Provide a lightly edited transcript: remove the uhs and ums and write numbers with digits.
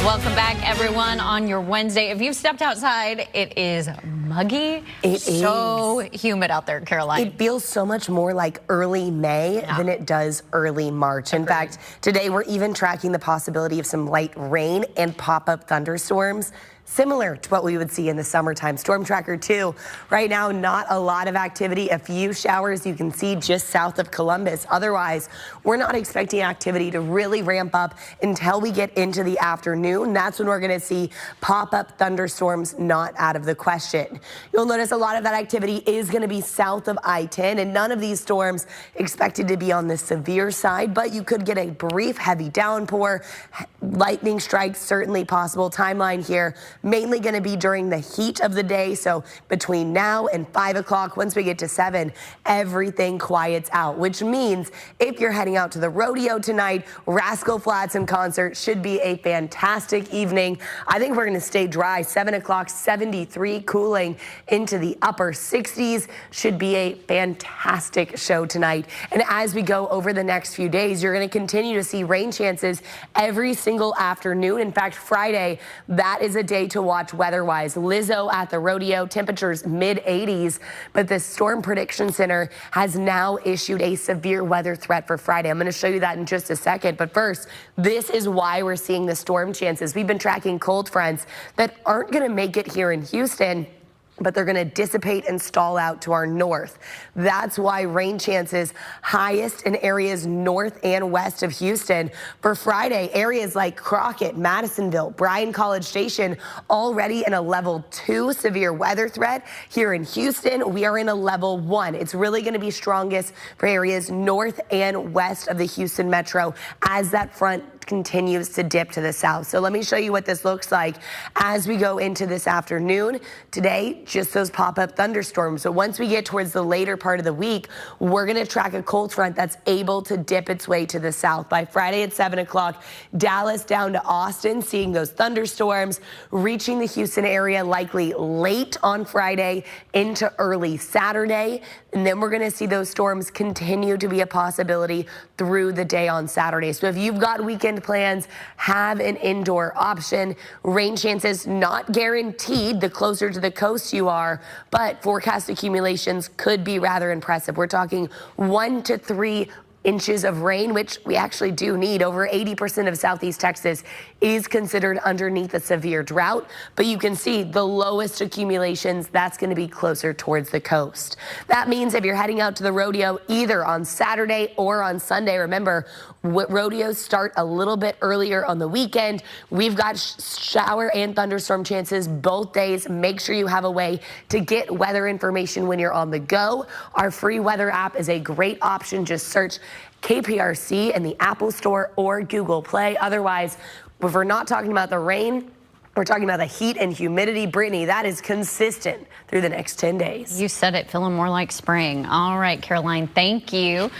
Welcome back, everyone, on your Wednesday. If you've stepped outside, it is muggy. It is so humid out there, Caroline. It feels so much more like early May than it does early March. In fact, today we're even tracking the possibility of some light rain and pop-up thunderstorms, similar to what we would see in the summertime. Storm Tracker 2, right now, not a lot of activity. A few showers you can see just south of Columbus. Otherwise, we're not expecting activity to really ramp up until we get into the afternoon. That's when we're going to see pop-up thunderstorms not out of the question. You'll notice a lot of that activity is going to be south of I-10, and none of these storms expected to be on the severe side, but you could get a brief heavy downpour. Lightning strikes certainly possible. Timeline here mainly going to be during the heat of the day, so between now and 5 o'clock. Once we get to 7, everything quiets out, which means if you're heading out to the rodeo tonight, Rascal Flatts in concert should be a fantastic evening. I think we're going to stay dry. 7 o'clock, 73, cooling into the upper 60s. Should be a fantastic show tonight. And as we go over the next few days, you're going to continue to see rain chances every single afternoon. In fact, Friday, that is a day to watch weather-wise. Lizzo at the rodeo, temperatures mid-80s, but the Storm Prediction Center has now issued a severe weather threat for Friday. I'm going to show you that in just a second, but first, this is why we're seeing the storm chances. We've been tracking cold fronts that aren't going to make it here in Houston, but they're going to dissipate and stall out to our north. That's why rain chances highest in areas north and west of Houston. For Friday, areas like Crockett, Madisonville, Bryan College Station already in a level 2 severe weather threat. Here in Houston, we are in a level 1. It's really going to be strongest for areas north and west of the Houston metro as that front continues to dip to the south. So let me show you what this looks like as we go into this afternoon. Today, just those pop-up thunderstorms. So once we get towards the later part of the week, we're going to track a cold front that's able to dip its way to the south. By Friday at 7 o'clock, Dallas down to Austin, seeing those thunderstorms reaching the Houston area likely late on Friday into early Saturday. And then we're going to see those storms continue to be a possibility through the day on Saturday. So if you've got weekend plans, have an indoor option. Rain chances not guaranteed the closer to the coast you are, but forecast accumulations could be rather impressive. We're talking 1 to 3 inches of rain, which we actually do need. Over 80% of Southeast Texas is considered underneath a severe drought, but you can see the lowest accumulations, that's going to be closer towards the coast. That means if you're heading out to the rodeo either on Saturday or on Sunday, remember, rodeos start a little bit earlier on the weekend. We've got shower and thunderstorm chances both days. Make sure you have a way to get weather information when you're on the go. Our free weather app is a great option. Just search KPRC in the Apple Store or Google Play. Otherwise, if we're not talking about the rain, we're talking about the heat and humidity. Brittany, that is consistent through the next 10 days. You said it, feeling more like spring. All right, Caroline, thank you.